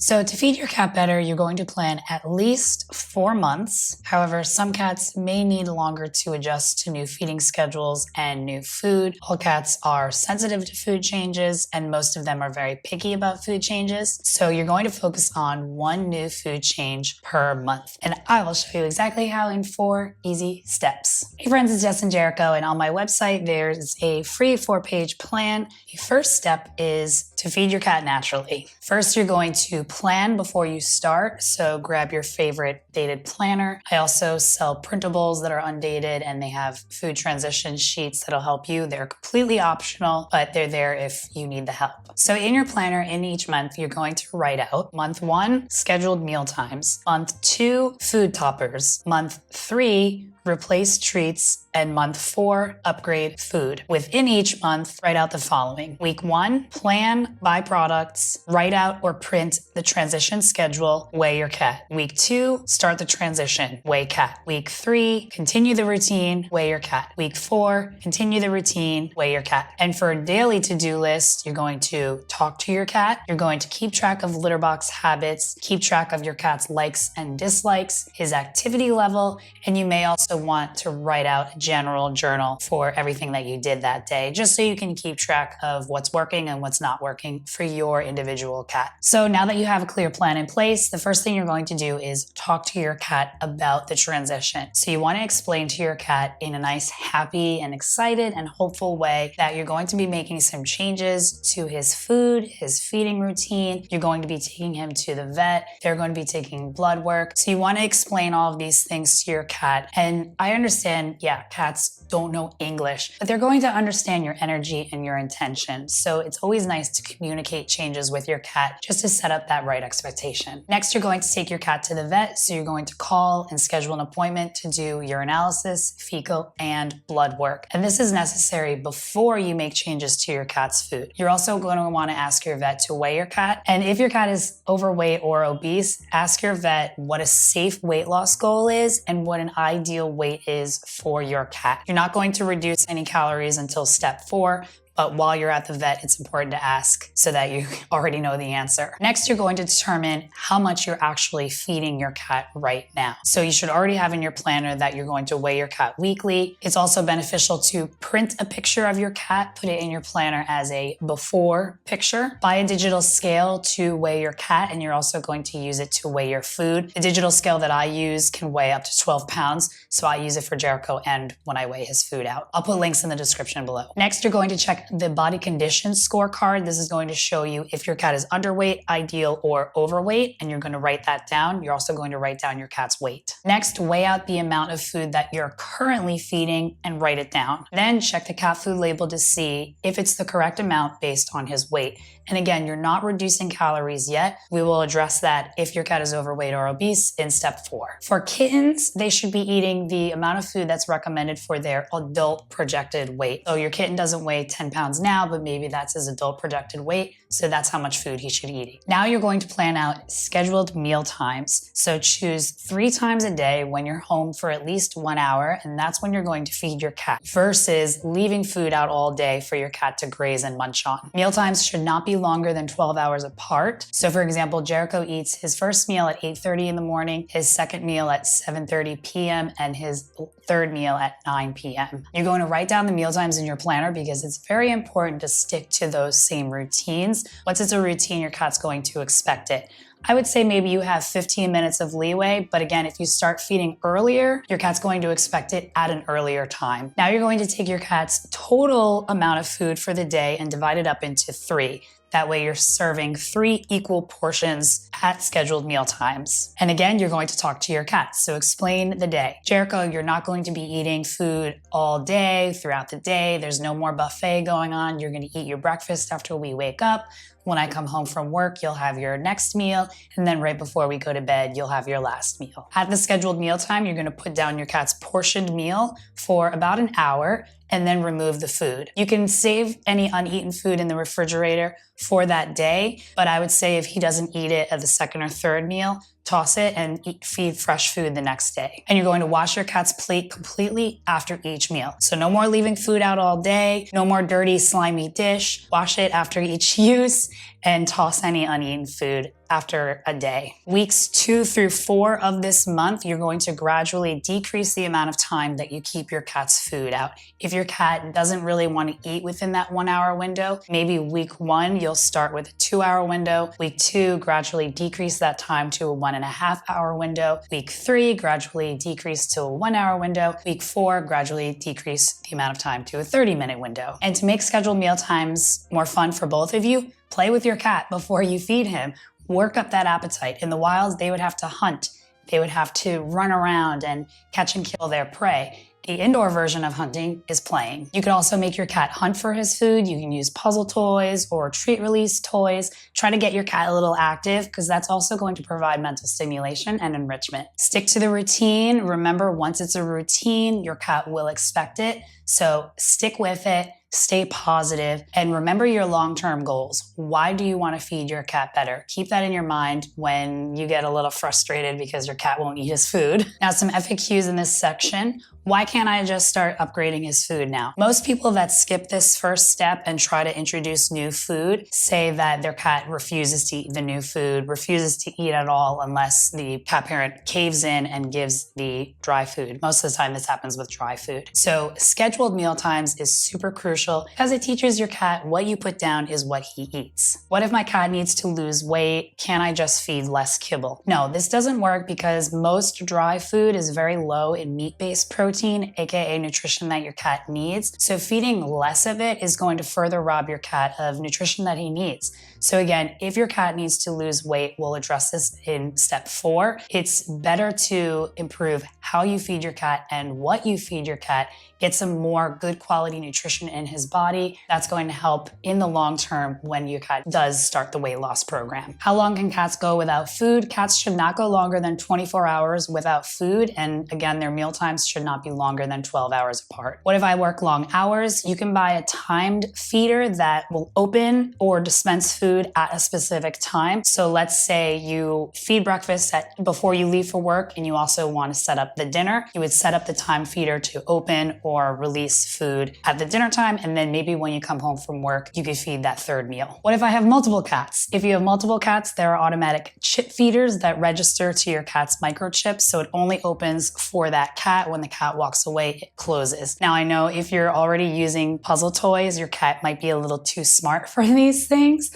So to feed your cat better, you're going to plan at least 4 months. However, some cats may need longer to adjust to new feeding schedules and new food. All cats are sensitive to food changes, and most of them are very picky about food changes. So you're going to focus on one new food change per month. And I will show you exactly how in 4 easy steps. Hey friends, it's Jess Jericho, and on my website, there's a free 4-page plan. The first step is to feed your cat naturally. First, you're going to plan before you start, so grab your favorite dated planner. I also sell printables that are undated, and they have food transition sheets that'll help you. They're completely optional, but they're there if you need the help. So in your planner, in each month, you're going to write out month 1, scheduled meal times, month 2, food toppers, month 3, replace treats, and month 4, upgrade food. Within each month, write out the following. Week 1, plan, buy products, write out or print the transition schedule, weigh your cat. Week 2, start the transition, weigh cat. Week 3, continue the routine, weigh your cat. Week 4, continue the routine, weigh your cat. And for a daily to-do list, you're going to talk to your cat, you're going to keep track of litter box habits, keep track of your cat's likes and dislikes, his activity level, and you may also want to write out a general journal for everything that you did that day, just so you can keep track of what's working and what's not working for your individual cat. So now that you have a clear plan in place, the first thing you're going to do is talk to your cat about the transition. So you want to explain to your cat in a nice, happy and excited and hopeful way that you're going to be making some changes to his food, his feeding routine. You're going to be taking him to the vet. They're going to be taking blood work. So you want to explain all of these things to your cat. And I understand, yeah, cats don't know English, but they're going to understand your energy and your intention. So it's always nice to communicate changes with your cat just to set up that right expectation. Next, you're going to take your cat to the vet. So you're going to call and schedule an appointment to do urinalysis, fecal, and blood work. And this is necessary before you make changes to your cat's food. You're also going to want to ask your vet to weigh your cat. And if your cat is overweight or obese, ask your vet what a safe weight loss goal is and what an ideal weight is for your cat. You're not going to reduce any calories until step 4, but while you're at the vet, it's important to ask so that you already know the answer. Next, you're going to determine how much you're actually feeding your cat right now. So you should already have in your planner that you're going to weigh your cat weekly. It's also beneficial to print a picture of your cat, put it in your planner as a before picture. Buy a digital scale to weigh your cat, and you're also going to use it to weigh your food. The digital scale that I use can weigh up to 12 pounds, so I use it for Jericho and when I weigh his food out. I'll put links in the description below. Next, you're going to check the body condition scorecard. This is going to show you if your cat is underweight, ideal, or overweight, and you're going to write that down. You're also going to write down your cat's weight. Next, weigh out the amount of food that you're currently feeding and write it down. Then check the cat food label to see if it's the correct amount based on his weight. And again, you're not reducing calories yet. We will address that if your cat is overweight or obese in step 4. For kittens, they should be eating the amount of food that's recommended for their adult projected weight. So your kitten doesn't weigh 10 pounds now, but maybe that's his adult projected weight. So that's how much food he should be eating. Now you're going to plan out scheduled meal times. So choose 3 times a day when you're home for at least 1 hour, and that's when you're going to feed your cat versus leaving food out all day for your cat to graze and munch on. Meal times should not be longer than 12 hours apart. So for example, Jericho eats his first meal at 8:30 in the morning, his second meal at 7:30 p.m., and his third meal at 9 p.m. You're going to write down the meal times in your planner because it's very important to stick to those same routines. Once it's a routine, your cat's going to expect it. I would say maybe you have 15 minutes of leeway, but again, if you start feeding earlier, your cat's going to expect it at an earlier time. Now you're going to take your cat's total amount of food for the day and divide it up into 3. That way you're serving 3 equal portions at scheduled meal times. And again, you're going to talk to your cat. So explain the day. Jericho, you're not going to be eating food all day, throughout the day. There's no more buffet going on. You're going to eat your breakfast after we wake up. When I come home from work, you'll have your next meal. And then right before we go to bed, you'll have your last meal. At the scheduled mealtime, you're going to put down your cat's portioned meal for about an hour and then remove the food. You can save any uneaten food in the refrigerator for that day, but I would say if he doesn't eat it at the second or third meal, toss it and feed fresh food the next day. And you're going to wash your cat's plate completely after each meal. So no more leaving food out all day, no more dirty, slimy dish. Wash it after each use. and toss any uneaten food after a day. Weeks 2 through 4 of this month, you're going to gradually decrease the amount of time that you keep your cat's food out. If your cat doesn't really want to eat within that 1 hour window, maybe week 1, you'll start with a 2 hour window. Week 2, gradually decrease that time to a 1.5 hour window. Week 3, gradually decrease to a 1 hour window. Week 4, gradually decrease the amount of time to a 30-minute window. And to make scheduled meal times more fun for both of you, play with your cat before you feed him. Work up that appetite. In the wilds, they would have to hunt. They would have to run around and catch and kill their prey. The indoor version of hunting is playing. You could also make your cat hunt for his food. You can use puzzle toys or treat release toys. Try to get your cat a little active because that's also going to provide mental stimulation and enrichment. Stick to the routine. Remember, once it's a routine, your cat will expect it. So stick with it. Stay positive, and remember your long-term goals. Why do you want to feed your cat better? Keep that in your mind when you get a little frustrated because your cat won't eat his food. Now, some FAQs in this section. Why can't I just start upgrading his food now? Most people that skip this first step and try to introduce new food say that their cat refuses to eat the new food, refuses to eat at all unless the cat parent caves in and gives the dry food. Most of the time this happens with dry food. So scheduled meal times is super crucial because it teaches your cat what you put down is what he eats. What if my cat needs to lose weight? Can I just feed less kibble? No, this doesn't work because most dry food is very low in meat-based protein, aka nutrition that your cat needs. So feeding less of it is going to further rob your cat of nutrition that he needs. So again, if your cat needs to lose weight, we'll address this in step 4. It's better to improve how you feed your cat and what you feed your cat. Get some more good quality nutrition in his body. That's going to help in the long term when your cat does start the weight loss program. How long can cats go without food? Cats should not go longer than 24 hours without food. And again, their meal times should not be longer than 12 hours apart. What if I work long hours? You can buy a timed feeder that will open or dispense food at a specific time. So let's say you feed breakfast before you leave for work and you also want to set up the dinner. You would set up the time feeder to open or release food at the dinner time, and then maybe when you come home from work, you could feed that third meal. What if I have multiple cats? If you have multiple cats, there are automatic chip feeders that register to your cat's microchip, so it only opens for that cat. When the cat walks away, it closes. Now, I know if you're already using puzzle toys, your cat might be a little too smart for these things.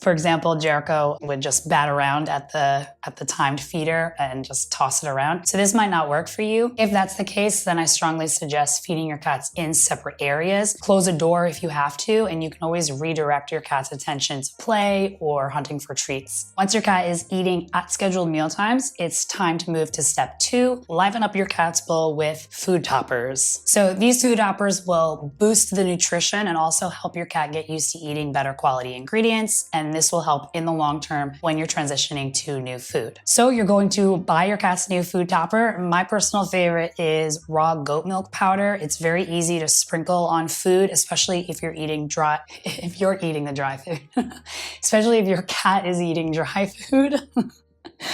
For example, Jericho would just bat around at the timed feeder and just toss it around. So this might not work for you. If that's the case, then I strongly suggest feeding your cats in separate areas. Close a door if you have to, and you can always redirect your cat's attention to play or hunting for treats. Once your cat is eating at scheduled meal times, it's time to move to step 2. Liven up your cat's bowl with food toppers. So these food toppers will boost the nutrition and also help your cat get used to eating better quality ingredients, and this will help in the long term when you're transitioning to new food. So you're going to buy your cat's new food topper. My personal favorite is raw goat milk powder. It's very easy to sprinkle on food, especially if you're eating the dry food, especially if your cat is eating dry food.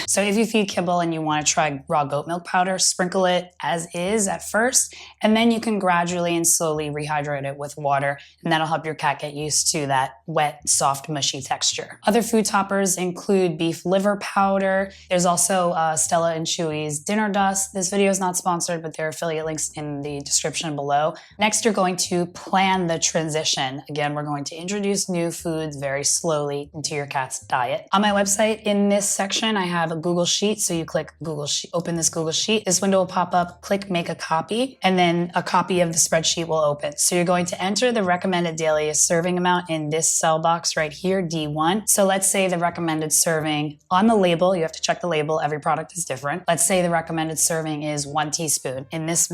So if you feed kibble and you want to try raw goat milk powder, sprinkle it as is at first, and then you can gradually and slowly rehydrate it with water, and that'll help your cat get used to that wet, soft, mushy texture. Other food toppers include beef liver powder. There's also Stella and Chewy's dinner dust. This video is not sponsored, but there are affiliate links in the description below. Next, you're going to plan the transition. Again, we're going to introduce new foods very slowly into your cat's diet. On my website, in this section, I have a Google Sheet. So you click Google Sheet, open this Google Sheet. This window will pop up, click make a copy, and then a copy of the spreadsheet will open. So you're going to enter the recommended daily serving amount in this cell box right here, D1. So let's say the recommended serving on the label, you have to check the label. Every product is different. Let's say the recommended serving is 1 teaspoon. In this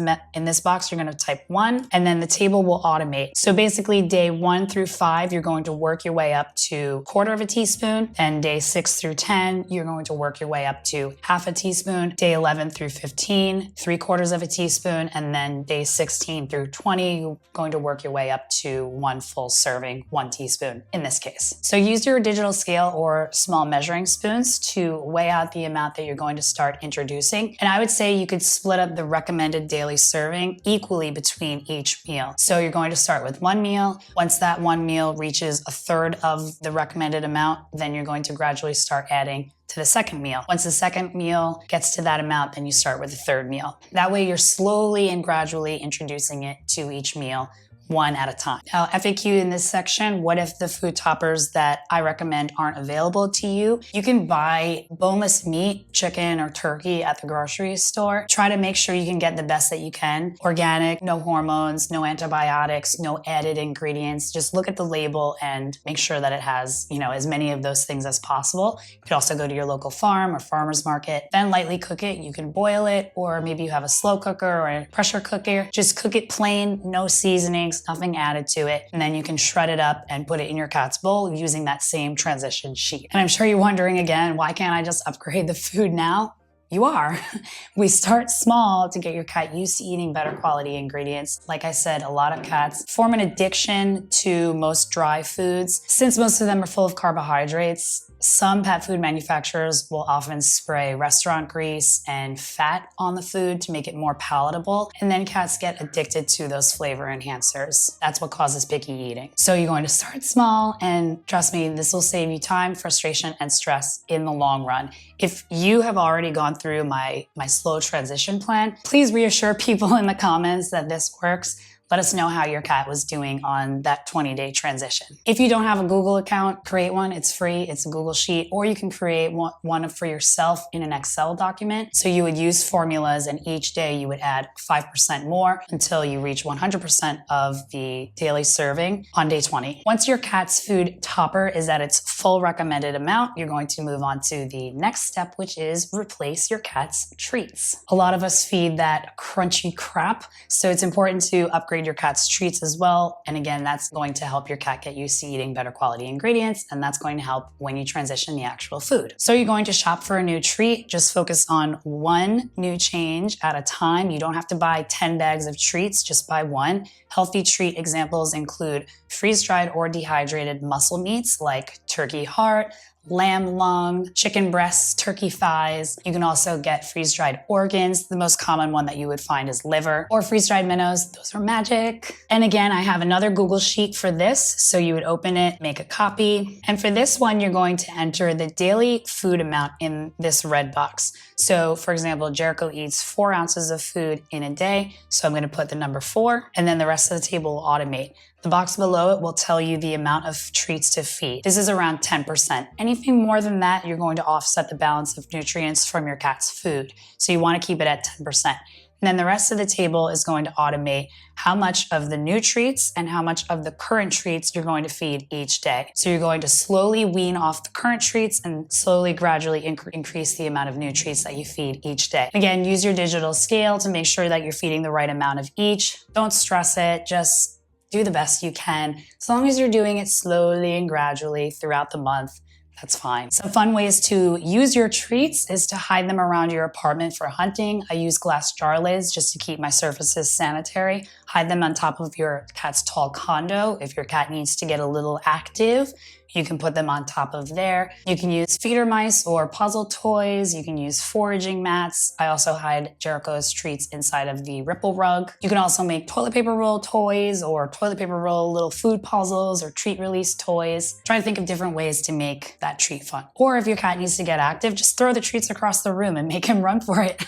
box, you're going to type 1, and then the table will automate. So basically day 1 through 5, you're going to work your way up to 1/4 teaspoon, and day 6 through 10, you're going to work work your way up to half a teaspoon. Day 11 through 15, 3/4 of a teaspoon. And then day 16 through 20, you're going to work your way up to 1 full serving, 1 teaspoon in this case. So use your digital scale or small measuring spoons to weigh out the amount that you're going to start introducing. And I would say you could split up the recommended daily serving equally between each meal. So you're going to start with 1 meal. Once that 1 meal reaches 1/3 of the recommended amount, then you're going to gradually start adding to the second meal. Once the second meal gets to that amount, then you start with the third meal. That way you're slowly and gradually introducing it to each meal, one at a time. Now, FAQ in this section, what if the food toppers that I recommend aren't available to you? You can buy boneless meat, chicken or turkey at the grocery store. Try to make sure you can get the best that you can. Organic, no hormones, no antibiotics, no added ingredients. Just look at the label and make sure that it has, as many of those things as possible. You could also go to your local farm or farmer's market, then lightly cook it. You can boil it, or maybe you have a slow cooker or a pressure cooker. Just cook it plain, no seasonings, nothing added to it, and then you can shred it up and put it in your cat's bowl using that same transition sheet. And I'm sure you're wondering again, why can't I just upgrade the food now? You are. We start small to get your cat used to eating better quality ingredients. Like I said, a lot of cats form an addiction to most dry foods. Since most of them are full of carbohydrates, some pet food manufacturers will often spray restaurant grease and fat on the food to make it more palatable, and then cats get addicted to those flavor enhancers. That's what causes picky eating. So you're going to start small, and trust me, this will save you time, frustration, and stress in the long run. If you have already gone through my slow transition plan, please reassure people in the comments that this works. Let us know how your cat was doing on that 20-day transition. If you don't have a Google account, create one. It's free. It's a Google Sheet, or you can create one for yourself in an Excel document. So you would use formulas, and each day you would add 5% more until you reach 100% of the daily serving on day 20. Once your cat's food topper is at its full recommended amount, you're going to move on to the next step, which is replace your cat's treats. A lot of us feed that crunchy crap, so it's important to upgrade your cat's treats as well. And again, that's going to help your cat get used to eating better quality ingredients, and that's going to help when you transition the actual food. So you're going to shop for a new treat. Just focus on one new change at a time. You don't have to buy 10 bags of treats, just buy one. Healthy treat examples include freeze-dried or dehydrated muscle meats like turkey heart, lamb lung, chicken breasts, turkey thighs. You can also get freeze-dried organs. The most common one that you would find is liver, or freeze-dried minnows. Those are magic. And again, I have another Google Sheet for this. So you would open it, make a copy. And for this one, you're going to enter the daily food amount in this red box. So for example, Jericho eats 4 ounces of food in a day. So I'm going to put the number 4, and then the rest of the table will automate. The box below it will tell you the amount of treats to feed. This is around 10%. Anything more than that, you're going to offset the balance of nutrients from your cat's food. So you want to keep it at 10%. And then the rest of the table is going to automate how much of the new treats and how much of the current treats you're going to feed each day. So you're going to slowly wean off the current treats and slowly, gradually increase the amount of new treats that you feed each day. Again, use your digital scale to make sure that you're feeding the right amount of each. Don't stress it. Just do the best you can. As long as you're doing it slowly and gradually throughout the month, that's fine. Some fun ways to use your treats is to hide them around your apartment for hunting. I use glass jar lids just to keep my surfaces sanitary. Hide them on top of your cat's tall condo. If your cat needs to get a little active, you can put them on top of there. You can use feeder mice or puzzle toys. You can use foraging mats. I also hide Jericho's treats inside of the Ripple rug. You can also make toilet paper roll toys or toilet paper roll little food puzzles or treat release toys. Try to think of different ways to make that treat fun. Or if your cat needs to get active, just throw the treats across the room and make him run for it.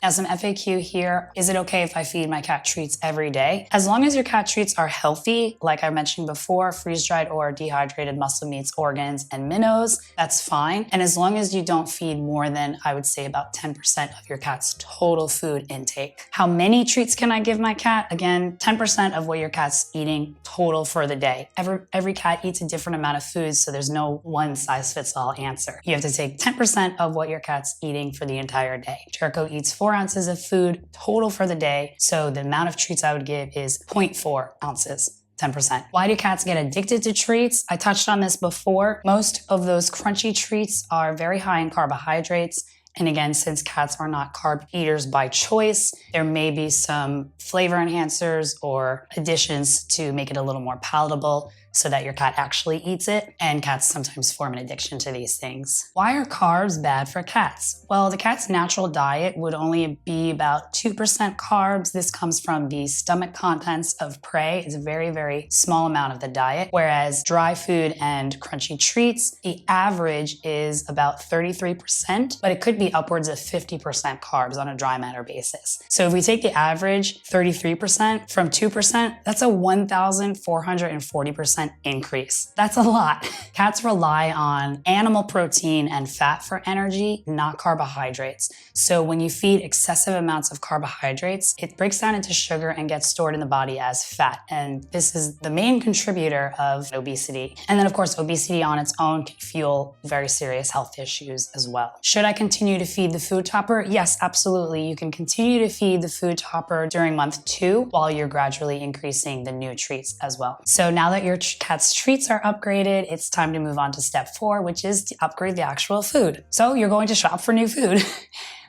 Now, some FAQ here. Is it okay if I feed my cat treats every day? As long as your cat treats are healthy, like I mentioned before, freeze-dried or dehydrated muscle meats, organs, and minnows, that's fine. And as long as you don't feed more than, I would say, about 10% of your cat's total food intake. How many treats can I give my cat? Again, 10% of what your cat's eating total for the day. Every cat eats a different amount of food, so there's no one size fits all answer. You have to take 10% of what your cat's eating for the entire day. Jericho eats 4 ounces of food total for the day, so the amount of treats I would give is 0.4 ounces. 10%. Why do cats get addicted to treats? I touched on this before. Most of those crunchy treats are very high in carbohydrates. And again, since cats are not carb eaters by choice, there may be some flavor enhancers or additions to make it a little more palatable so that your cat actually eats it. And cats sometimes form an addiction to these things. Why are carbs bad for cats? Well, the cat's natural diet would only be about 2% carbs. This comes from the stomach contents of prey. It's a very, very small amount of the diet. Whereas dry food and crunchy treats, the average is about 33%, but it could be upwards of 50% carbs on a dry matter basis. So if we take the average 33% from 2%, that's a 1,440% increase. That's a lot. Cats rely on animal protein and fat for energy, not carbohydrates. So when you feed excessive amounts of carbohydrates, it breaks down into sugar and gets stored in the body as fat. And this is the main contributor of obesity. And then of course, obesity on its own can fuel very serious health issues as well. Should I continue to feed the food topper? Yes, absolutely. You can continue to feed the food topper during month 2 while you're gradually increasing the new treats as well. So now that your cat's treats are upgraded, it's time to move on to step 4, which is to upgrade the actual food. So you're going to shop for new food.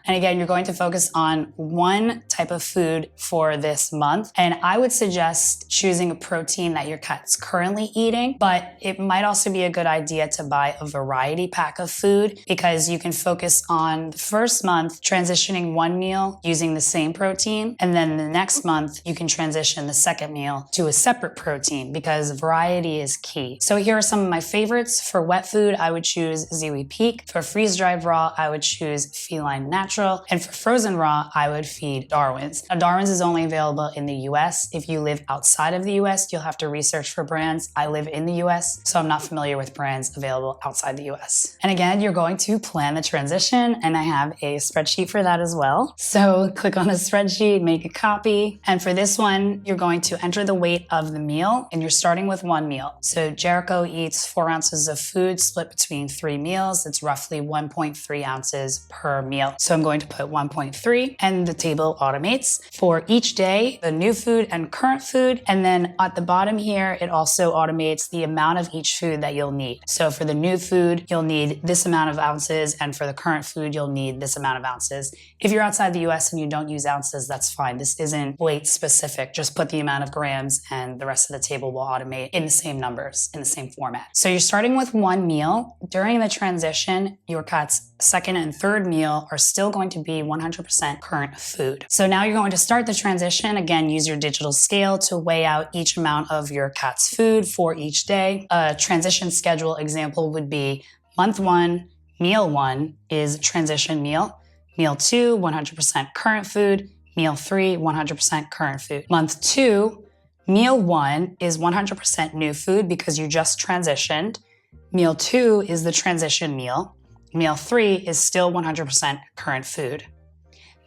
And again, you're going to focus on one type of food for this month. And I would suggest choosing a protein that your cat's currently eating, but it might also be a good idea to buy a variety pack of food because you can focus on the first month transitioning one meal using the same protein. And then the next month, you can transition the second meal to a separate protein because variety is key. So here are some of my favorites. For wet food, I would choose Chewy Peak. For freeze-dried raw, I would choose Feline Natural. And for frozen raw, I would feed Darwin's. Now, Darwin's is only available in the US. If you live outside of the US, you'll have to research for brands. I live in the US, so I'm not familiar with brands available outside the US. And again, you're going to plan the transition, and I have a spreadsheet for that as well. So click on the spreadsheet, make a copy. And for this one, you're going to enter the weight of the meal, and you're starting with one meal. So Jericho eats 4 ounces of food split between 3 meals. It's roughly 1.3 ounces per meal. So I'm going to put 1.3 and the table automates for each day, the new food and current food. And then at the bottom here, it also automates the amount of each food that you'll need. So for the new food, you'll need this amount of ounces. And for the current food, you'll need this amount of ounces. If you're outside the US and you don't use ounces, that's fine. This isn't weight specific. Just put the amount of grams and the rest of the table will automate in the same numbers, in the same format. So you're starting with one meal. During the transition, your cat's second and third meal are still going to be 100% current food. So now you're going to start the transition. Again, use your digital scale to weigh out each amount of your cat's food for each day. A transition schedule example would be month 1, meal 1 is transition meal. Meal 2, 100% current food. Meal 3, 100% current food. Month 2, meal 1 is 100% new food because you just transitioned. Meal 2 is the transition meal. Meal 3 is still 100% current food.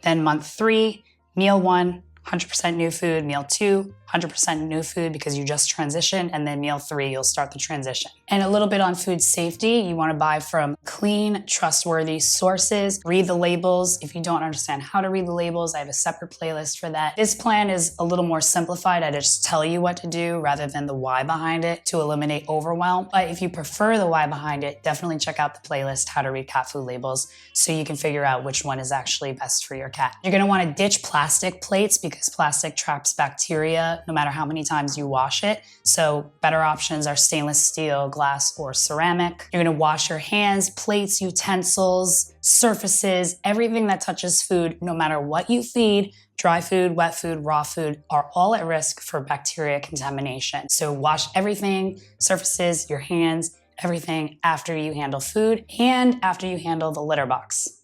Then month 3, meal 1, 100% new food. Meal 2, 100% new food because you just transitioned. And then meal 3, you'll start the transition. And a little bit on food safety, you want to buy from clean, trustworthy sources. Read the labels. If you don't understand how to read the labels, I have a separate playlist for that. This plan is a little more simplified. I just tell you what to do rather than the why behind it to eliminate overwhelm. But if you prefer the why behind it, definitely check out the playlist, How to Read Cat Food Labels, so you can figure out which one is actually best for your cat. You're going to want to ditch plastic plates because plastic traps bacteria no matter how many times you wash it. So better options are stainless steel, glass, or ceramic. You're going to wash your hands, plates, utensils, surfaces, everything that touches food, no matter what you feed. Dry food, wet food, raw food are all at risk for bacteria contamination. So wash everything, surfaces, your hands, everything after you handle food and after you handle the litter box.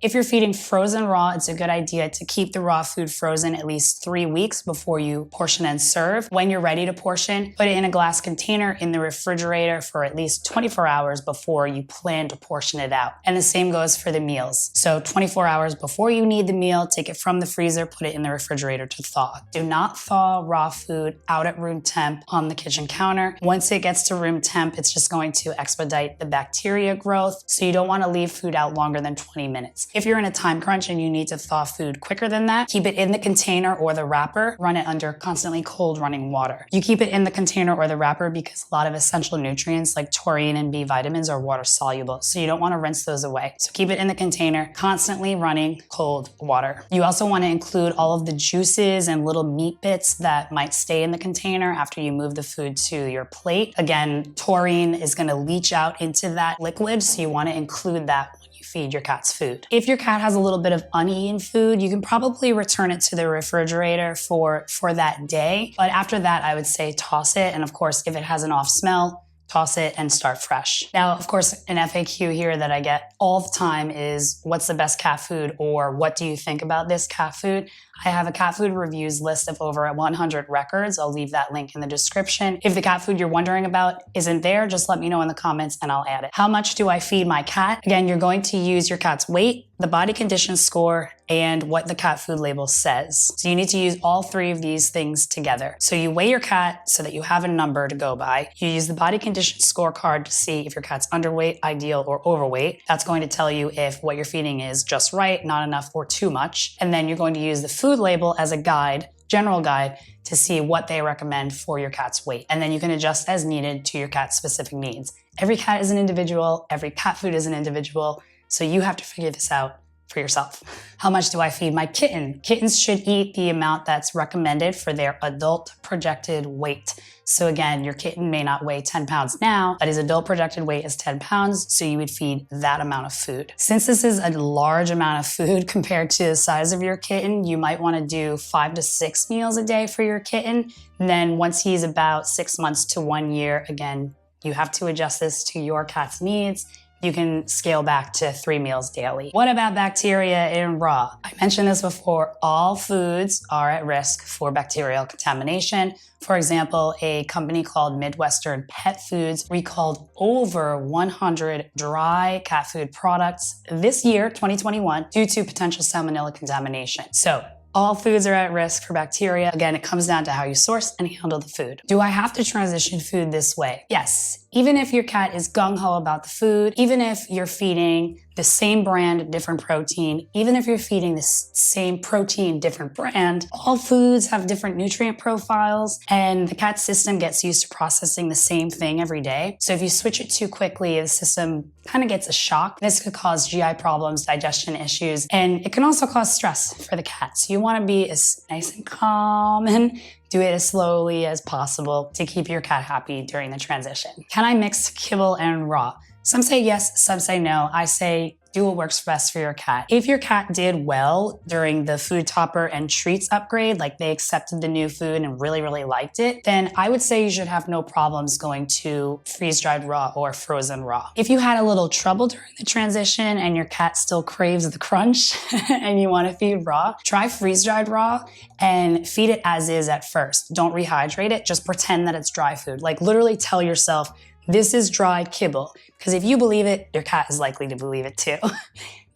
If you're feeding frozen raw, it's a good idea to keep the raw food frozen at least 3 weeks before you portion and serve. When you're ready to portion, put it in a glass container in the refrigerator for at least 24 hours before you plan to portion it out. And the same goes for the meals. So 24 hours before you need the meal, take it from the freezer, put it in the refrigerator to thaw. Do not thaw raw food out at room temp on the kitchen counter. Once it gets to room temp, it's just going to expedite the bacteria growth. So you don't want to leave food out longer than 20 minutes. minutes. If you're in a time crunch and you need to thaw food quicker than that, keep it in the container or the wrapper, run it under constantly cold running water. You keep it in the container or the wrapper because a lot of essential nutrients like taurine and B vitamins are water soluble, so you don't want to rinse those away. So keep it in the container, constantly running cold water. You also want to include all of the juices and little meat bits that might stay in the container after you move the food to your plate. Again, taurine is going to leach out into that liquid, so you want to include that when you feed your cat's food. If your cat has a little bit of uneaten food, you can probably return it to the refrigerator for that day. But after that, I would say toss it. And of course, if it has an off smell, toss it and start fresh. Now, of course, an FAQ here that I get all the time is, what's the best cat food, or what do you think about this cat food? I have a cat food reviews list of over 100 records. I'll leave that link in the description. If the cat food you're wondering about isn't there, just let me know in the comments and I'll add it. How much do I feed my cat? Again, you're going to use your cat's weight, the body condition score, and what the cat food label says. So you need to use all three of these things together. So you weigh your cat so that you have a number to go by. You use the body condition scorecard to see if your cat's underweight, ideal, or overweight. That's going to tell you if what you're feeding is just right, not enough, or too much. And then you're going to use the food label as a guide, general guide, to see what they recommend for your cat's weight. And then you can adjust as needed to your cat's specific needs. Every cat is an individual, every cat food is an individual, so you have to figure this out for yourself. How much do I feed my kitten? Kittens should eat the amount that's recommended for their adult projected weight. So again, your kitten may not weigh 10 pounds now, but his adult projected weight is 10 pounds, so you would feed that amount of food. Since this is a large amount of food compared to the size of your kitten, you might want to do 5 to 6 meals a day for your kitten. And then once he's about 6 months to 1 year, again, you have to adjust this to your cat's needs. You can scale back to 3 meals daily. What about bacteria in raw? I mentioned this before, all foods are at risk for bacterial contamination. For example, a company called Midwestern Pet Foods recalled over 100 dry cat food products this year, 2021, due to potential salmonella contamination. So all foods are at risk for bacteria. Again, it comes down to how you source and handle the food. Do I have to transition food this way? Yes. Even if your cat is gung-ho about the food, even if you're feeding the same brand, different protein, even if you're feeding the same protein, different brand, all foods have different nutrient profiles, and the cat system gets used to processing the same thing every day. So if you switch it too quickly, the system kind of gets a shock. This could cause GI problems, digestion issues, and it can also cause stress for the cat. So you want to be as nice and calm and do it as slowly as possible to keep your cat happy during the transition. Can I mix kibble and raw? Some say yes, some say no. I say do what works best for your cat. If your cat did well during the food topper and treats upgrade, like they accepted the new food and really, really liked it, then I would say you should have no problems going to freeze-dried raw or frozen raw. If you had a little trouble during the transition and your cat still craves the crunch and you want to feed raw, try freeze-dried raw and feed it as is at first. Don't rehydrate it, just pretend that it's dry food. Like literally tell yourself, this is dry kibble. Because if you believe it, your cat is likely to believe it too.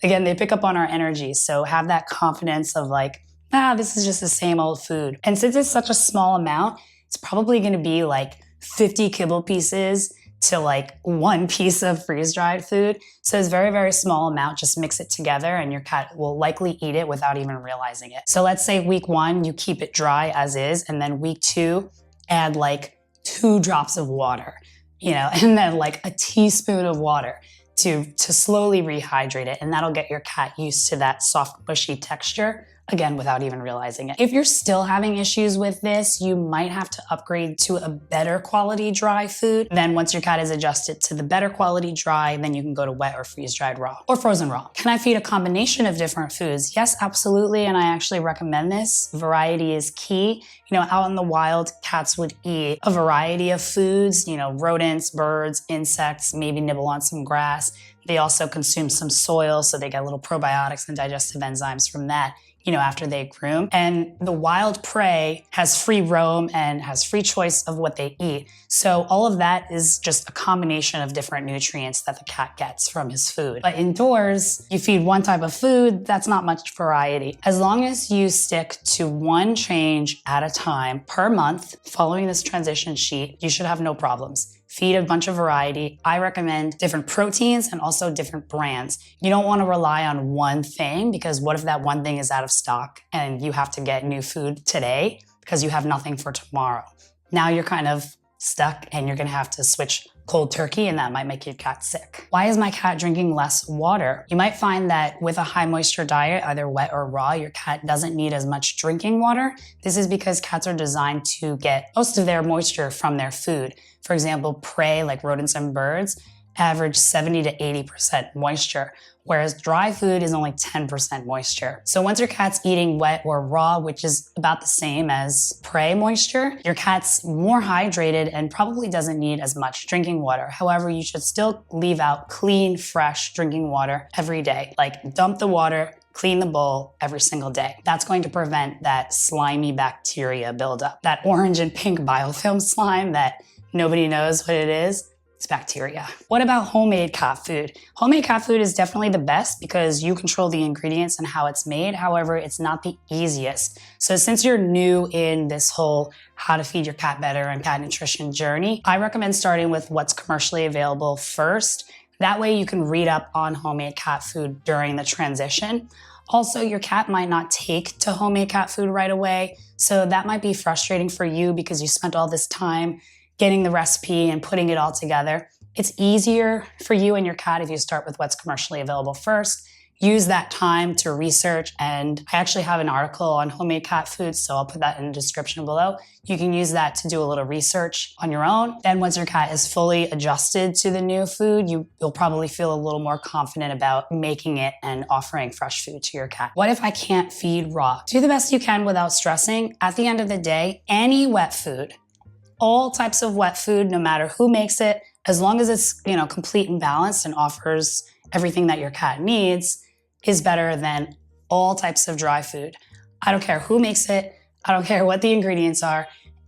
Again, they pick up on our energy. So have that confidence of like, this is just the same old food. And since it's such a small amount, it's probably going to be like 50 kibble pieces to like 1 piece of freeze-dried food. So it's very, very small amount. Just mix it together and your cat will likely eat it without even realizing it. So let's say week 1, you keep it dry as is. And then week 2, add like 2 drops of water. And then like a teaspoon of water to slowly rehydrate it. And that'll get your cat used to that soft, mushy texture, again, without even realizing it. If you're still having issues with this, you might have to upgrade to a better quality dry food. Then once your cat is adjusted to the better quality dry, then you can go to wet or freeze-dried raw or frozen raw. Can I feed a combination of different foods? Yes, absolutely. And I actually recommend this. Variety is key. Out in the wild, cats would eat a variety of foods, rodents, birds, insects, maybe nibble on some grass. They also consume some soil, so they get little probiotics and digestive enzymes from that, after they groom. And the wild prey has free roam and has free choice of what they eat. So all of that is just a combination of different nutrients that the cat gets from his food. But indoors, you feed one type of food, that's not much variety. As long as you stick to 1 change at a time per month, following this transition sheet, you should have no problems. feed a bunch of variety. I recommend different proteins and also different brands. You don't want to rely on one thing, because what if that one thing is out of stock and you have to get new food today because you have nothing for tomorrow? Now you're kind of stuck and you're gonna have to switch cold turkey, and that might make your cat sick. Why is my cat drinking less water? You might find that with a high moisture diet, either wet or raw, your cat doesn't need as much drinking water. This is because cats are designed to get most of their moisture from their food. For example, prey like rodents and birds average 70 to 80% moisture, whereas dry food is only 10% moisture. So once your cat's eating wet or raw, which is about the same as prey moisture, your cat's more hydrated and probably doesn't need as much drinking water. However, you should still leave out clean, fresh drinking water every day. Like, dump the water, clean the bowl every single day. That's going to prevent that slimy bacteria buildup. That orange and pink biofilm slime that nobody knows what it is. It's bacteria. What about homemade cat food? Homemade cat food is definitely the best because you control the ingredients and how it's made. However, it's not the easiest. So since you're new in this whole how to feed your cat better and cat nutrition journey, I recommend starting with what's commercially available first. That way you can read up on homemade cat food during the transition. Also, your cat might not take to homemade cat food right away. So that might be frustrating for you because you spent all this time getting the recipe and putting it all together. It's easier for you and your cat if you start with what's commercially available first. Use that time to research, and I actually have an article on homemade cat food, so I'll put that in the description below. You can use that to do a little research on your own. Then once your cat is fully adjusted to the new food, you'll probably feel a little more confident about making it and offering fresh food to your cat. What if I can't feed raw? Do the best you can without stressing. At the end of the day, any wet food, all types of wet food, no matter who makes it, as long as it's, complete and balanced and offers everything that your cat needs, is better than all types of dry food. I don't care who makes it. I don't care what the ingredients are.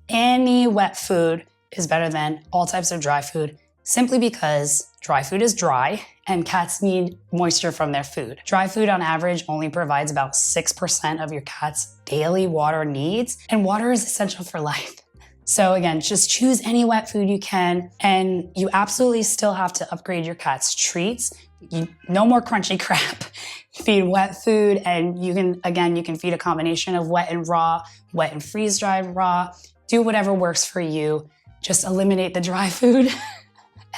Any wet food is better than all types of dry food, simply because dry food is dry and cats need moisture from their food. Dry food on average only provides about 6% of your cat's daily water needs, and water is essential for life. So again, just choose any wet food you can, and you absolutely still have to upgrade your cat's treats. No more crunchy crap. Feed wet food, and you can feed a combination of wet and raw, wet and freeze-dried raw. Do whatever works for you. Just eliminate the dry food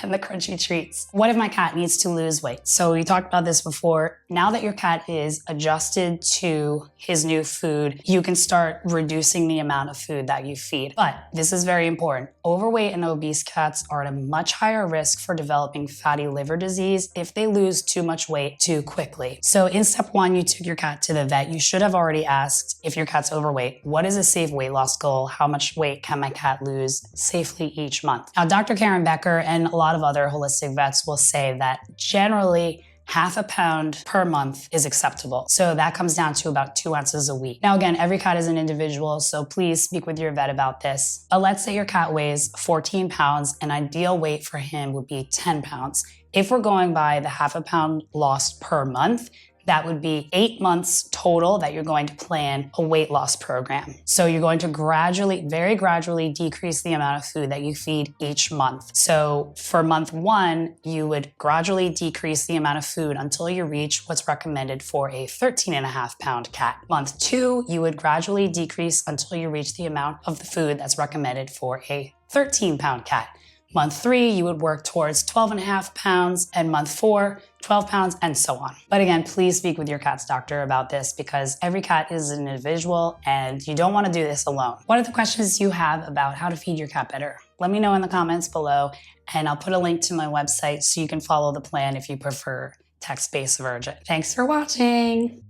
and the crunchy treats. What if my cat needs to lose weight? So we talked about this before. Now that your cat is adjusted to his new food, you can start reducing the amount of food that you feed. But this is very important. Overweight and obese cats are at a much higher risk for developing fatty liver disease if they lose too much weight too quickly. So in step 1, you took your cat to the vet. You should have already asked, if your cat's overweight, what is a safe weight loss goal? How much weight can my cat lose safely each month? Now, Dr. Karen Becker and a lot of other holistic vets will say that generally half a pound per month is acceptable. So that comes down to about 2 ounces a week. Now again, every cat is an individual, so please speak with your vet about this. But let's say your cat weighs 14 pounds, an ideal weight for him would be 10 pounds. If we're going by the half a pound lost per month, that would be 8 months total that you're going to plan a weight loss program. So you're going to very gradually decrease the amount of food that you feed each month. So for month 1, you would gradually decrease the amount of food until you reach what's recommended for a 13.5 pound cat. Month 2, you would gradually decrease until you reach the amount of the food that's recommended for a 13 pound cat. Month 3, you would work towards 12.5 pounds, and month 4, 12 pounds, and so on. But again, please speak with your cat's doctor about this because every cat is an individual and you don't want to do this alone. What are the questions you have about how to feed your cat better? Let me know in the comments below, and I'll put a link to my website so you can follow the plan if you prefer text-based version. Thanks for watching.